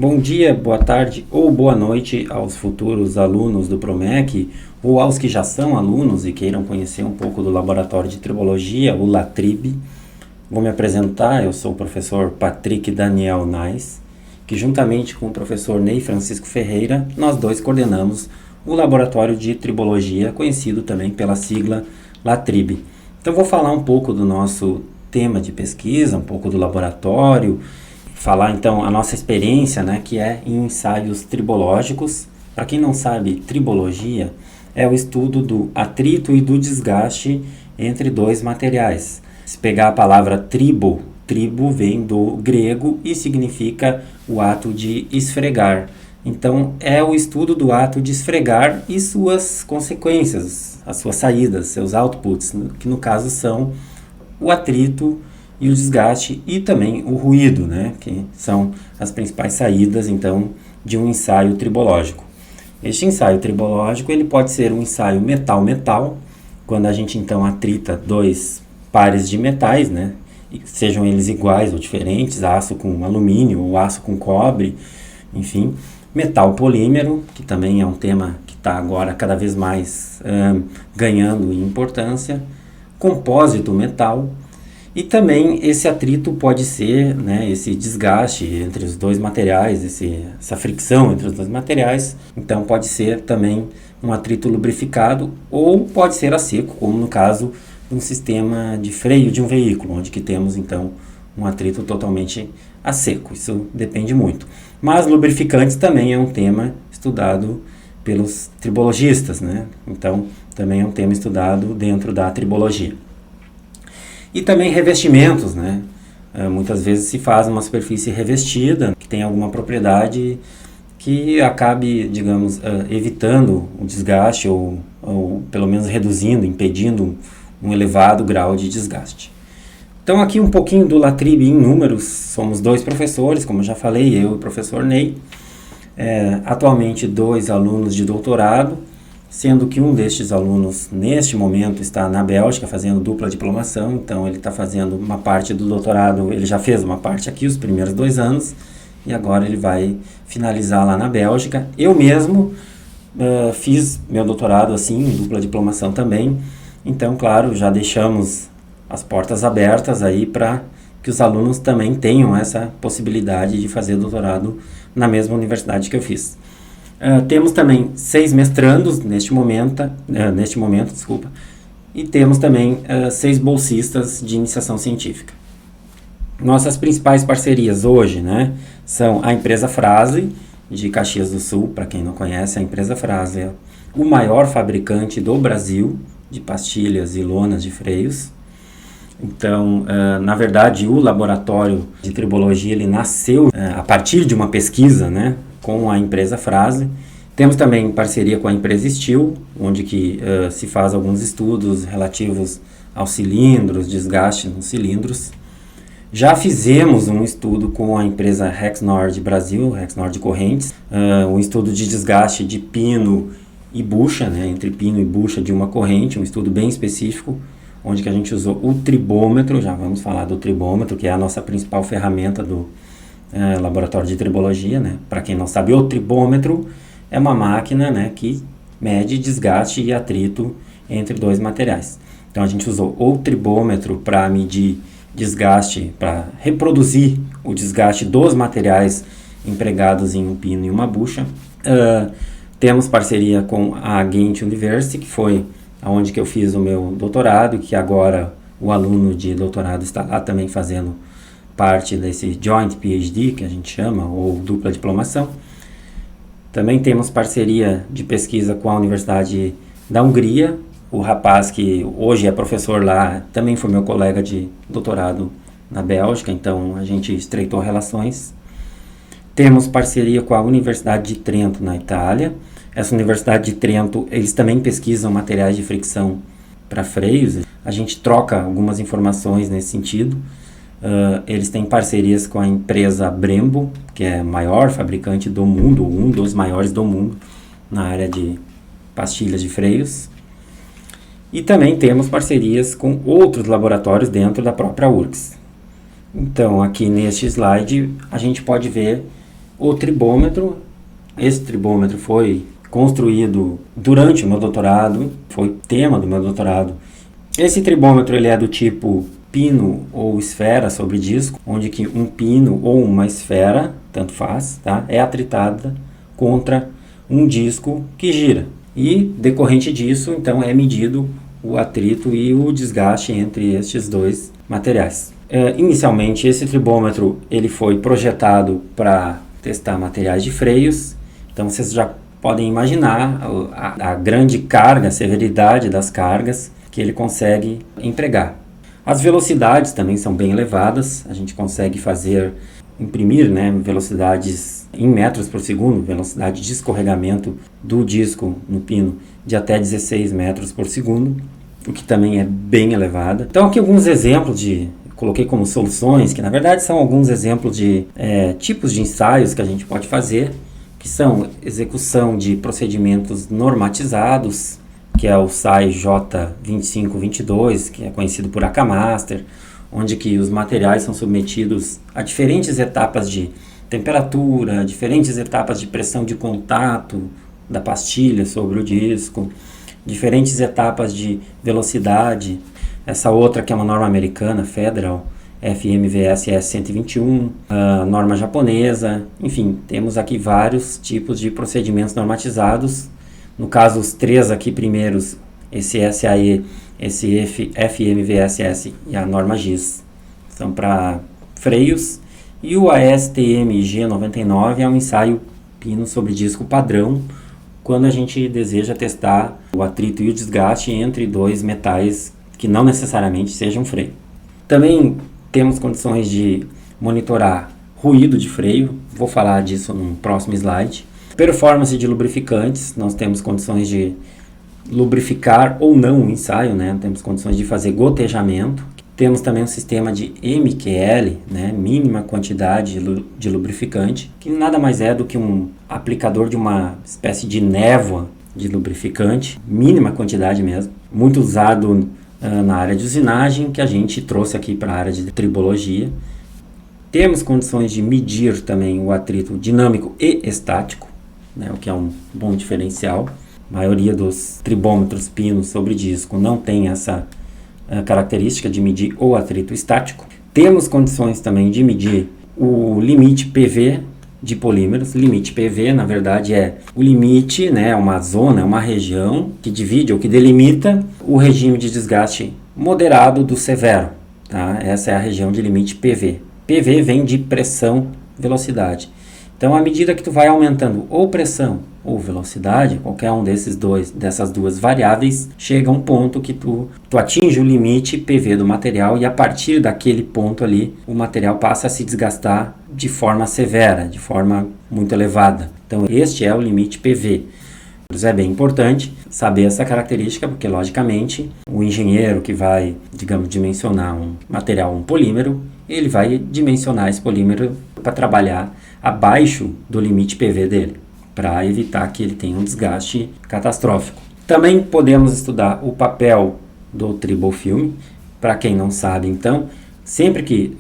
Bom dia, boa tarde ou boa noite aos futuros alunos do Promec ou aos que já são alunos e queiram conhecer um pouco do Laboratório de Tribologia, o LATRIB. Vou me apresentar, eu sou o professor Patrick Daniel Nais, que juntamente com o professor Ney Francisco Ferreira, nós dois coordenamos o Laboratório de Tribologia, conhecido também pela sigla LATRIB. Então vou falar um pouco do nosso tema de pesquisa, um pouco do laboratório, falar então a nossa experiência, né, que é em ensaios tribológicos. Para quem não sabe, tribologia é o estudo do atrito e do desgaste entre dois materiais. Se pegar a palavra tribo vem do grego e significa o ato de esfregar. Então é o estudo do ato de esfregar e suas consequências, as suas saídas, seus outputs, que no caso são o atrito e o desgaste e também o ruído, né, que são as principais saídas então de um ensaio tribológico. Este ensaio tribológico ele pode ser um ensaio metal-metal, quando a gente então atrita dois pares de metais, né, sejam eles iguais ou diferentes, aço com alumínio ou aço com cobre, enfim, metal polímero, que também é um tema que está agora cada vez mais ganhando em importância, compósito metal. E também esse atrito pode ser, né, esse desgaste entre os dois materiais, essa fricção entre os dois materiais. Então pode ser também um atrito lubrificado ou pode ser a seco, como no caso de um sistema de freio de um veículo, onde que temos então um atrito totalmente a seco. Isso depende muito. Mas lubrificantes também é um tema estudado pelos tribologistas, né? Então também é um tema estudado dentro da tribologia. E também revestimentos, né? Muitas vezes se faz uma superfície revestida, que tem alguma propriedade que acabe, digamos, evitando o desgaste ou pelo menos reduzindo, impedindo um elevado grau de desgaste. Então aqui um pouquinho do LATRIB em números, somos dois professores, como eu já falei, eu e o professor Ney, atualmente 2 alunos de doutorado, sendo que um destes alunos, neste momento, está na Bélgica fazendo dupla diplomação, então ele está fazendo uma parte do doutorado, ele já fez uma parte aqui, os primeiros 2 anos, e agora ele vai finalizar lá na Bélgica. Eu mesmo fiz meu doutorado assim, em dupla diplomação também, então, claro, já deixamos as portas abertas aí para que os alunos também tenham essa possibilidade de fazer doutorado na mesma universidade que eu fiz. Temos também 6 mestrandos neste momento, e temos também 6 bolsistas de iniciação científica. Nossas principais parcerias hoje, né, são a empresa Fras-le, de Caxias do Sul. Para quem não conhece, a empresa Fras-le é o maior fabricante do Brasil de pastilhas e lonas de freios. Então, na verdade, o laboratório de tribologia ele nasceu a partir de uma pesquisa, né, com a empresa Fras-le. Temos também parceria com a empresa Steel, onde que se faz alguns estudos relativos aos cilindros, desgaste nos cilindros. Já fizemos um estudo com a empresa Rexnord Brasil, Rexnord Correntes, um estudo de desgaste de pino e bucha, né, entre pino e bucha de uma corrente, um estudo bem específico, onde que a gente usou o tribômetro. Já vamos falar do tribômetro, que é a nossa principal ferramenta do laboratório de tribologia, né? Para quem não sabe, o tribômetro é uma máquina, né, que mede desgaste e atrito entre dois materiais. Então a gente usou o tribômetro para medir desgaste, para reproduzir o desgaste dos materiais empregados em um pino e uma bucha. Temos parceria com a Ghent University, que foi onde que eu fiz o meu doutorado, e que agora o aluno de doutorado está lá também fazendo parte desse Joint PhD, que a gente chama, ou dupla diplomação. Também temos parceria de pesquisa com a Universidade da Hungria. O rapaz que hoje é professor lá também foi meu colega de doutorado na Bélgica, então a gente estreitou relações. Temos parceria com a Universidade de Trento, na Itália. Essa Universidade de Trento, eles também pesquisam materiais de fricção para freios. A gente troca algumas informações nesse sentido. Eles têm parcerias com a empresa Brembo, que é a maior fabricante do mundo, um dos maiores do mundo, na área de pastilhas de freios. E também temos parcerias com outros laboratórios dentro da própria URGS. Então, aqui neste slide, a gente pode ver o tribômetro. Esse tribômetro foi construído durante o meu doutorado, foi tema do meu doutorado. Esse tribômetro ele é do tipo pino ou esfera sobre disco, onde que um pino ou uma esfera, tanto faz, tá, é atritada contra um disco que gira. E, decorrente disso, então, é medido o atrito e o desgaste entre estes dois materiais. Inicialmente, esse tribômetro ele foi projetado para testar materiais de freios, então vocês já podem imaginar a grande carga, a severidade das cargas que ele consegue empregar. As velocidades também são bem elevadas, a gente consegue imprimir, né, velocidades em metros por segundo, velocidade de escorregamento do disco no pino de até 16 metros por segundo, o que também é bem elevada. Então aqui alguns exemplos coloquei como soluções, que na verdade são alguns exemplos de tipos de ensaios que a gente pode fazer, que são execução de procedimentos normatizados, que é o SAI J2522, que é conhecido por Akamaster, onde que os materiais são submetidos a diferentes etapas de temperatura, diferentes etapas de pressão de contato da pastilha sobre o disco, diferentes etapas de velocidade. Essa outra que é uma norma americana, Federal, FMVSS 121, a norma japonesa, enfim, temos aqui vários tipos de procedimentos normatizados. No caso, os três aqui primeiros, esse SAE, esse FMVSS e a norma GIS, são para freios. E o ASTM G99 é um ensaio pino sobre disco padrão, quando a gente deseja testar o atrito e o desgaste entre dois metais que não necessariamente sejam freio. Também temos condições de monitorar ruído de freio, vou falar disso no próximo slide. Performance de lubrificantes, nós temos condições de lubrificar ou não o ensaio, né? Temos condições de fazer gotejamento. Temos também um sistema de MQL, né? Mínima quantidade de lubrificante, que nada mais é do que um aplicador de uma espécie de névoa de lubrificante, mínima quantidade mesmo, muito usado na área de usinagem, que a gente trouxe aqui para a área de tribologia. Temos condições de medir também o atrito dinâmico e estático, né, o que é um bom diferencial. A maioria dos tribômetros pinos sobre disco não tem essa característica de medir o atrito estático. Temos condições também de medir o limite PV de polímeros. Limite PV, na verdade, é o limite, né, uma zona, uma região que divide ou que delimita o regime de desgaste moderado do severo. Tá? Essa é a região de limite PV. PV vem de pressão, velocidade. Então, à medida que tu vai aumentando ou pressão ou velocidade, qualquer um dessas duas variáveis, chega a um ponto que tu atinge o limite PV do material e a partir daquele ponto ali, o material passa a se desgastar de forma severa, de forma muito elevada. Então, este é o limite PV. É bem importante saber essa característica, porque, logicamente, o engenheiro que vai, digamos, dimensionar um material, um polímero, ele vai dimensionar esse polímero para trabalhar abaixo do limite PV dele, para evitar que ele tenha um desgaste catastrófico. Também podemos estudar o papel do tribofilme. Para quem não sabe, então, sempre que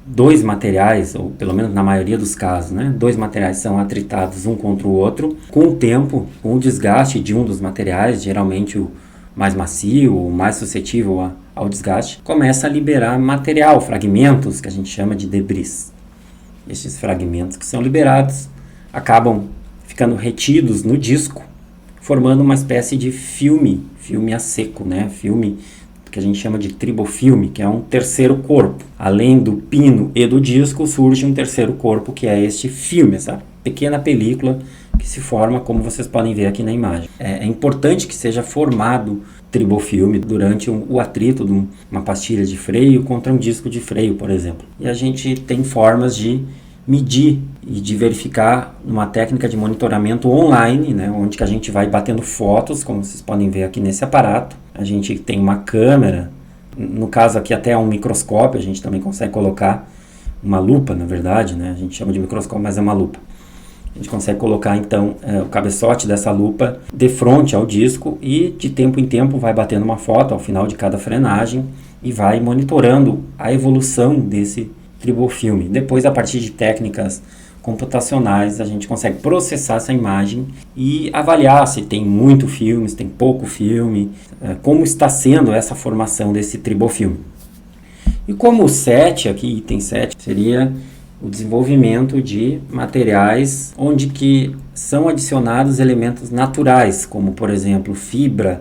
dois materiais, ou pelo menos na maioria dos casos, né, dois materiais são atritados um contra o outro, com o tempo, com o desgaste de um dos materiais, geralmente o mais macio, o mais suscetível ao desgaste, começa a liberar material, fragmentos, que a gente chama de debris. Esses fragmentos que são liberados acabam ficando retidos no disco, formando uma espécie de filme a seco, né? Filme que a gente chama de tribofilme, que é um terceiro corpo. Além do pino e do disco, surge um terceiro corpo, que é este filme, essa pequena película que se forma, como vocês podem ver aqui na imagem. É importante que seja formado tribofilme durante o atrito de uma pastilha de freio contra um disco de freio, por exemplo. E a gente tem formas de medir e de verificar uma técnica de monitoramento online, né, onde que a gente vai batendo fotos, como vocês podem ver aqui nesse aparato. A gente tem uma câmera, no caso aqui até um microscópio, a gente também consegue colocar uma lupa, na verdade, né, a gente chama de microscópio, mas é uma lupa. A gente consegue colocar, então, o cabeçote dessa lupa de frente ao disco e, de tempo em tempo, vai batendo uma foto ao final de cada frenagem e vai monitorando a evolução desse tribofilme. Depois, a partir de técnicas computacionais, a gente consegue processar essa imagem e avaliar se tem muito filme, se tem pouco filme, como está sendo essa formação desse tribofilme. E como o 7, aqui item 7, seria o desenvolvimento de materiais onde que são adicionados elementos naturais, como por exemplo fibra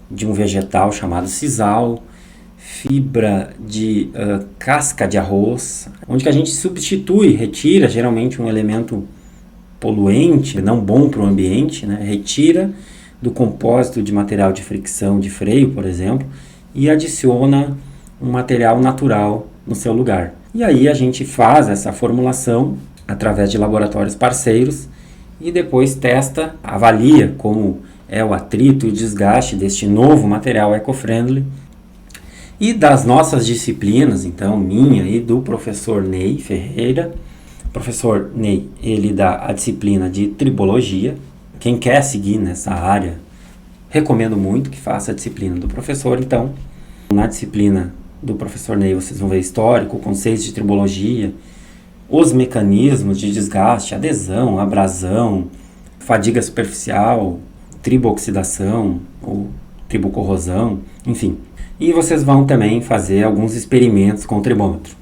de um vegetal chamado sisal, fibra de casca de arroz, onde que a gente substitui, retira geralmente um elemento poluente, não bom para o ambiente, né? Retira do compósito de material de fricção de freio, por exemplo, e adiciona um material natural no seu lugar. E aí a gente faz essa formulação através de laboratórios parceiros e depois testa, avalia como é o atrito e o desgaste deste novo material eco-friendly. E das nossas disciplinas, então, minha e do professor Ney Ferreira. O professor Ney, ele dá a disciplina de tribologia. Quem quer seguir nessa área, recomendo muito que faça a disciplina do professor. Então, na disciplina do professor Ney, vocês vão ver histórico, conceitos de tribologia, os mecanismos de desgaste, adesão, abrasão, fadiga superficial, tribooxidação ou tribocorrosão, enfim. E vocês vão também fazer alguns experimentos com o tribômetro.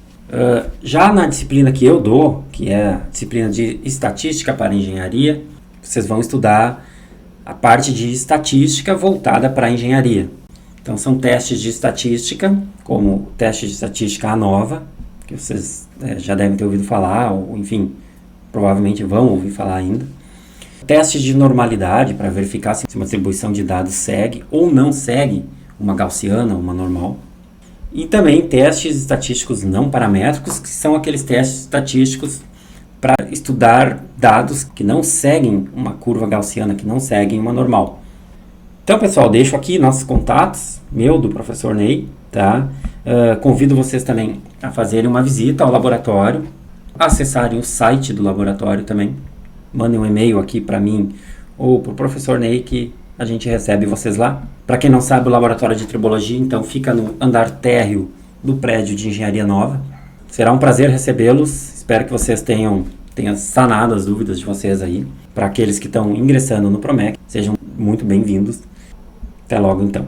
Já na disciplina que eu dou, que é a disciplina de estatística para engenharia, vocês vão estudar a parte de estatística voltada para a engenharia. Então são testes de estatística, como o teste de estatística ANOVA, que vocês já devem ter ouvido falar, ou enfim, provavelmente vão ouvir falar ainda. Testes de normalidade, para verificar se uma distribuição de dados segue ou não segue uma gaussiana, uma normal. E também testes estatísticos não paramétricos, que são aqueles testes estatísticos para estudar dados que não seguem uma curva gaussiana, que não seguem uma normal. Então, pessoal, deixo aqui nossos contatos, meu, do professor Ney, tá? Convido vocês também a fazerem uma visita ao laboratório, acessarem o site do laboratório também, mandem um e-mail aqui para mim ou para o professor Ney que a gente recebe vocês lá. Para quem não sabe, o laboratório de tribologia, então, fica no andar térreo do prédio de Engenharia Nova. Será um prazer recebê-los. Espero que vocês tenham sanado as dúvidas de vocês aí. Para aqueles que estão ingressando no Promec, sejam muito bem-vindos. Até logo, então.